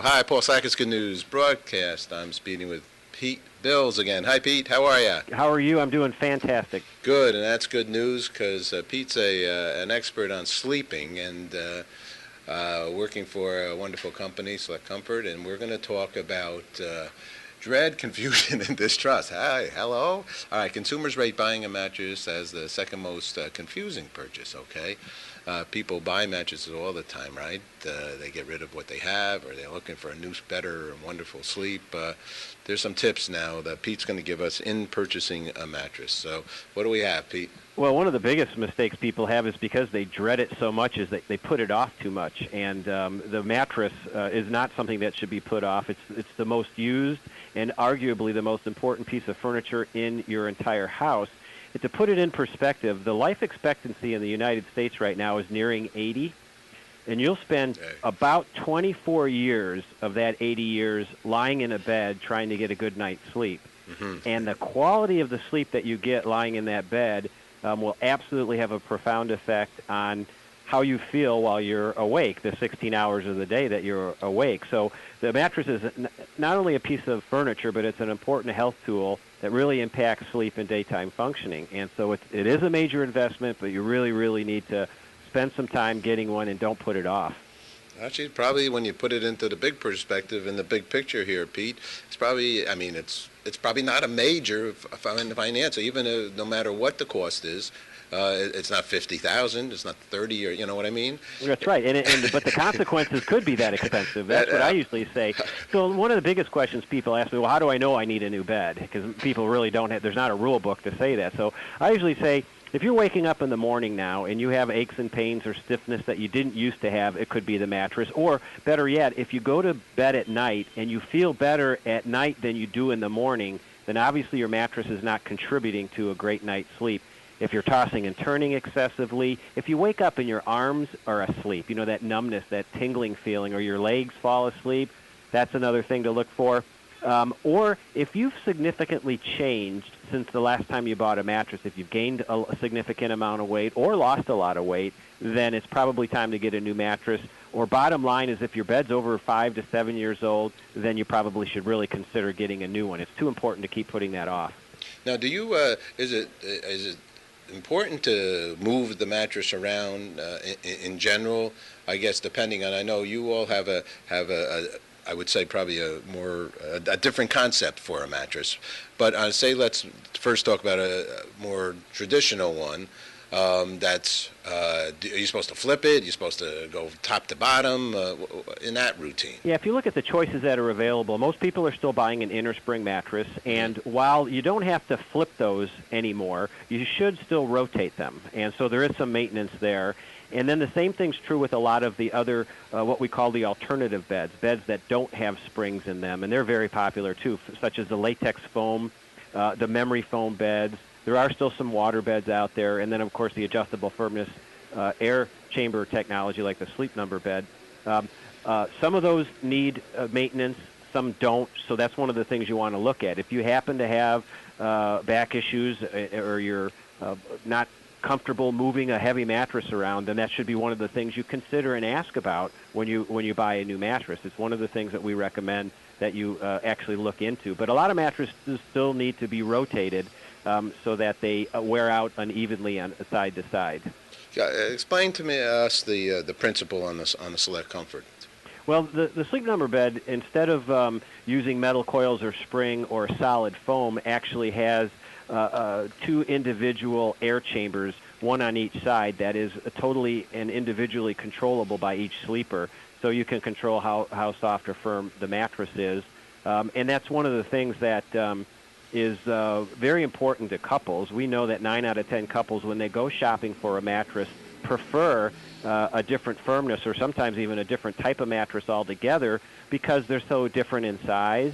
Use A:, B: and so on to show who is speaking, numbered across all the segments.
A: Hi, Paul Sackis, Good News Broadcast. I'm speaking with Pete Bils again. Hi, Pete. How are you?
B: How are you? I'm doing fantastic.
A: Good, and that's good news because Pete's an expert on sleeping and working for a wonderful company, Select Comfort, and we're going to talk about dread, confusion, and distrust. Hi, hello. All right, consumers rate buying a mattress as the second most confusing purchase, okay? People buy mattresses all the time, right? They get rid of what they have, or they're looking for a new, better, and wonderful sleep. There's some tips now that Pete's going to give us in purchasing a mattress. So what do we have, Pete?
B: Well, one of the biggest mistakes people have is because they dread it so much is they put it off too much. And the mattress is not something that should be put off. It's the most used and arguably the most important piece of furniture in your entire house. And to put it in perspective, the life expectancy in the United States right now is nearing 80. And you'll spend about 24 years of that 80 years lying in a bed trying to get a good night's sleep.
A: Mm-hmm.
B: And the quality of the sleep that you get lying in that bed will absolutely have a profound effect on how you feel while you're awake, the 16 hours of the day that you're awake. So the mattress is not only a piece of furniture, but it's an important health tool that really impacts sleep and daytime functioning. And so it is a major investment, but you really, really need to spend some time getting one and don't put it off.
A: Actually, probably when you put it into the big perspective and the big picture here, Pete, it's probably, I mean, it's probably not a major finance, even no matter what the cost is. It's not 50,000. It's not 30, or you know what I mean.
B: That's right, but the consequences could be that expensive. That's what I usually say. So one of the biggest questions people ask me, well, how do I know I need a new bed? Because people really don't have. There's not a rule book to say that. So I usually say, if you're waking up in the morning now and you have aches and pains or stiffness that you didn't used to have, it could be the mattress. Or better yet, if you go to bed at night and you feel better at night than you do in the morning, then obviously your mattress is not contributing to a great night's sleep. If you're tossing and turning excessively, if you wake up and your arms are asleep, you know, that numbness, that tingling feeling, or your legs fall asleep, that's another thing to look for. Or if you've significantly changed since the last time you bought a mattress, if you've gained a significant amount of weight or lost a lot of weight, then it's probably time to get a new mattress. Or bottom line is if your bed's over 5 to 7 years old, then you probably should really consider getting a new one. It's too important to keep putting that off.
A: Now, do you is it important to move the mattress around in general? I guess depending on, I know you all have a I would say probably a different concept for a mattress. But say let's first talk about a more traditional one. Are you supposed to flip it? You're supposed to go top to bottom in that routine?
B: Yeah, if you look at the choices that are available, most people are still buying an innerspring mattress. And while you don't have to flip those anymore, you should still rotate them. And so there is some maintenance there. And then the same thing's true with a lot of the other, what we call the alternative beds that don't have springs in them. And they're very popular, too, such as the latex foam, the memory foam beds. There are still some water beds out there. And then, of course, the adjustable firmness air chamber technology like the Sleep Number bed. Some of those need maintenance. Some don't. So that's one of the things you want to look at. If you happen to have back issues or you're not comfortable moving a heavy mattress around, then that should be one of the things you consider and ask about when you buy a new mattress. It's one of the things that we recommend that you actually look into. But a lot of mattresses still need to be rotated so that they wear out unevenly on side to side.
A: Explain to us the principle on the Select Comfort.
B: Well, the Sleep Number bed, instead of using metal coils or spring or solid foam, actually has two individual air chambers, one on each side, that is totally and individually controllable by each sleeper, so you can control how soft or firm the mattress is. And that's one of the things that is very important to couples. We know that 9 out of 10 couples, when they go shopping for a mattress, prefer a different firmness or sometimes even a different type of mattress altogether because they're so different in size.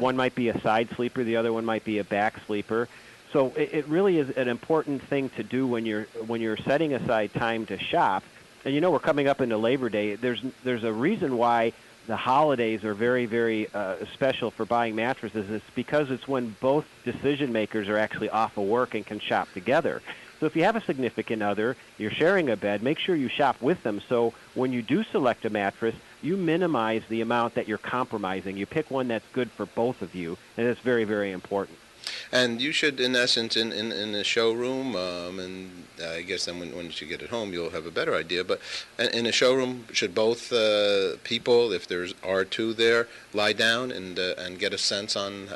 B: One might be a side sleeper, the other one might be a back sleeper. So it really is an important thing to do when you're setting aside time to shop. And you know we're coming up into Labor Day. There's a reason why the holidays are very, very special for buying mattresses. It's because it's when both decision makers are actually off of work and can shop together. So if you have a significant other, you're sharing a bed, make sure you shop with them so when you do select a mattress, you minimize the amount that you're compromising. You pick one that's good for both of you, and it's very, very important.
A: And you should, in essence, in the showroom, and I guess then once you get it home, you'll have a better idea. But in a showroom, should both people, if there are two there, lie down and get a sense on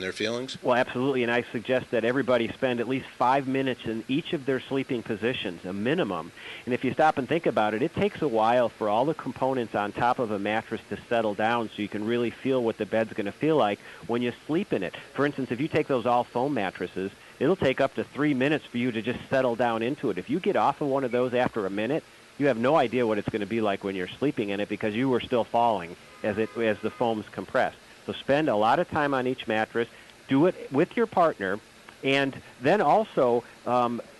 A: their feelings?
B: Well, absolutely, and I suggest that everybody spend at least 5 minutes in each of their sleeping positions, a minimum. And if you stop and think about it, it takes a while for all the components on top of a mattress to settle down so you can really feel what the bed's going to feel like when you sleep in it. For instance, if you take those all foam mattresses, it'll take up to 3 minutes for you to just settle down into it. If you get off of one of those after a minute, you have no idea what it's going to be like when you're sleeping in it because you were still falling as the foams compress. So spend a lot of time on each mattress. Do it with your partner. And then also,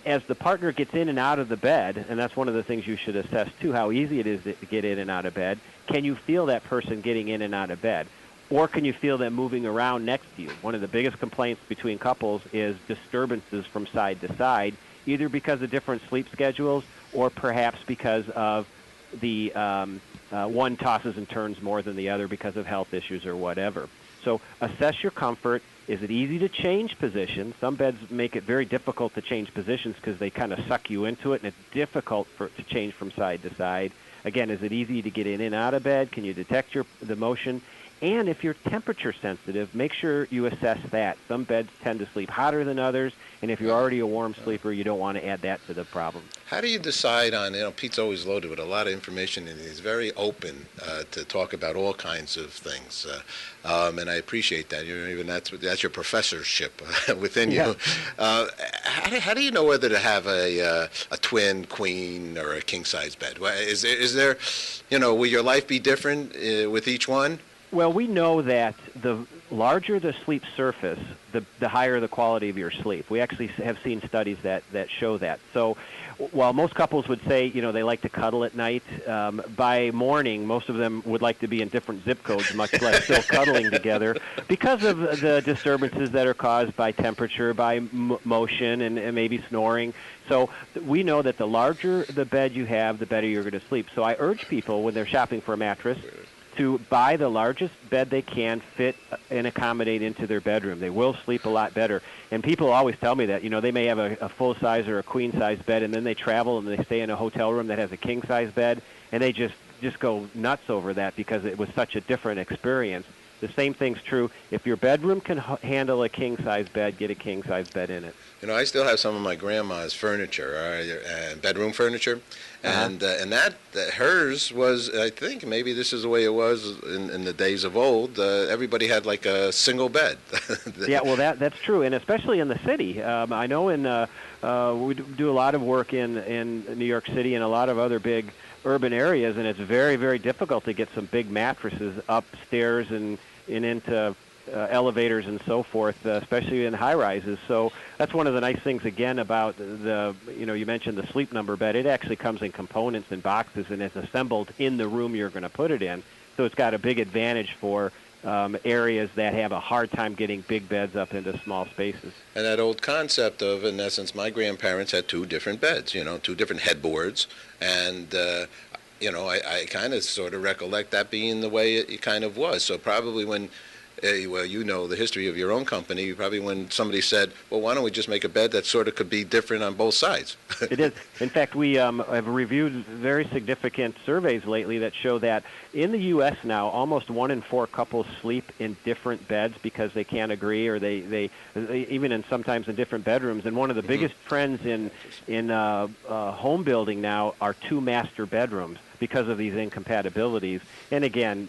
B: as the partner gets in and out of the bed, and that's one of the things you should assess too, how easy it is to get in and out of bed, can you feel that person getting in and out of bed? Or can you feel them moving around next to you? One of the biggest complaints between couples is disturbances from side to side, either because of different sleep schedules or perhaps because of the one tosses and turns more than the other because of health issues or whatever. So assess your comfort. Is it easy to change positions? Some beds make it very difficult to change positions because they kind of suck you into it, and it's difficult to change from side to side. Again, is it easy to get in and out of bed? Can you detect the motion? And if you're temperature sensitive, make sure you assess that. Some beds tend to sleep hotter than others, and if you're already a warm sleeper, you don't want to add that to the problem.
A: How do you decide on, Pete's always loaded with a lot of information, and he's very open to talk about all kinds of things, and I appreciate that. Even that's your professorship within you. How do you know whether to have a twin, queen, or a king-size bed? Is there, will your life be different with each one?
B: Well, we know that the larger the sleep surface, the higher the quality of your sleep. We actually have seen studies that show that. So while most couples would say, they like to cuddle at night, by morning, most of them would like to be in different zip codes, much less still cuddling together because of the disturbances that are caused by temperature, by motion, and maybe snoring. So we know that the larger the bed you have, the better you're going to sleep. So I urge people when they're shopping for a mattress to buy the largest bed they can fit and accommodate into their bedroom. They will sleep a lot better. And people always tell me that, they may have a full-size or a queen-size bed, and then they travel and they stay in a hotel room that has a king-size bed, and they just go nuts over that because it was such a different experience. The same thing's true. If your bedroom can handle a king-size bed, get a king-size bed in it.
A: I still have some of my grandma's furniture, bedroom furniture, and that hers was, I think, maybe this is the way it was in the days of old. Everybody had like a single bed.
B: Yeah, well, that's true, and especially in the city. I know we do a lot of work in New York City and a lot of other big urban areas, and it's very, very difficult to get some big mattresses upstairs and into elevators and so forth, especially in high-rises. So that's one of the nice things, again, about you mentioned the Sleep Number bed. It actually comes in components and boxes, and it's assembled in the room you're going to put it in. So it's got a big advantage for areas that have a hard time getting big beds up into small spaces.
A: And that old concept of, in essence, my grandparents had two different beds, two different headboards, and I kind of sort of recollect that being the way it kind of was. So probably when, the history of your own company, probably when somebody said, well, why don't we just make a bed that sort of could be different on both sides?
B: It is. In fact, we have reviewed very significant surveys lately that show that in the U.S. now, almost 1 in 4 couples sleep in different beds because they can't agree, or they even sometimes in different bedrooms. And one of the biggest trends in home building now are 2 master bedrooms because of these incompatibilities. And again,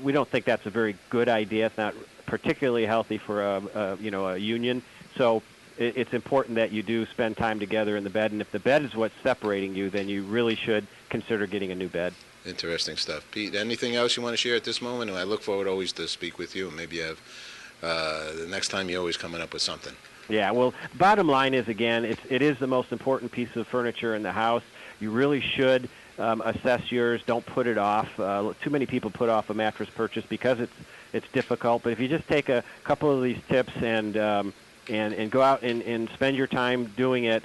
B: we don't think that's a very good idea. It's not particularly healthy for a union. So it's important that you do spend time together in the bed. And if the bed is what's separating you, then you really should consider getting a new bed.
A: Interesting stuff. Pete, anything else you want to share at this moment? And I look forward always to speak with you. Maybe you have the next time you're always coming up with something.
B: Yeah, well, bottom line is, again, it is the most important piece of furniture in the house. You really should assess yours. Don't put it off. Too many people put off a mattress purchase because it's difficult. But if you just take a couple of these tips and and go out and spend your time doing it,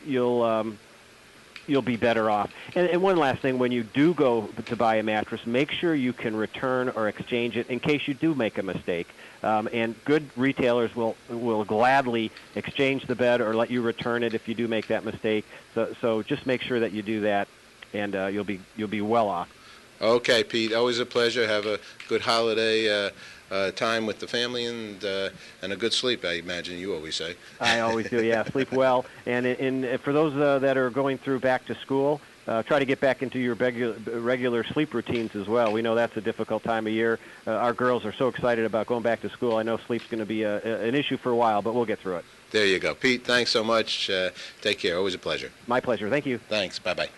B: you'll be better off. And one last thing, when you do go to buy a mattress, make sure you can return or exchange it in case you do make a mistake. And good retailers will gladly exchange the bed or let you return it if you do make that mistake. So just make sure that you do that, and you'll be well off.
A: Okay, Pete, always a pleasure. Have a good holiday time with the family and a good sleep, I imagine you always say.
B: I always do, yeah. Sleep well. And for those that are going through back to school, try to get back into your regular sleep routines as well. We know that's a difficult time of year. Our girls are so excited about going back to school. I know sleep's going to be an issue for a while, but we'll get through it.
A: There you go. Pete, thanks so much. Take care. Always a pleasure.
B: My pleasure. Thank you.
A: Thanks. Bye-bye.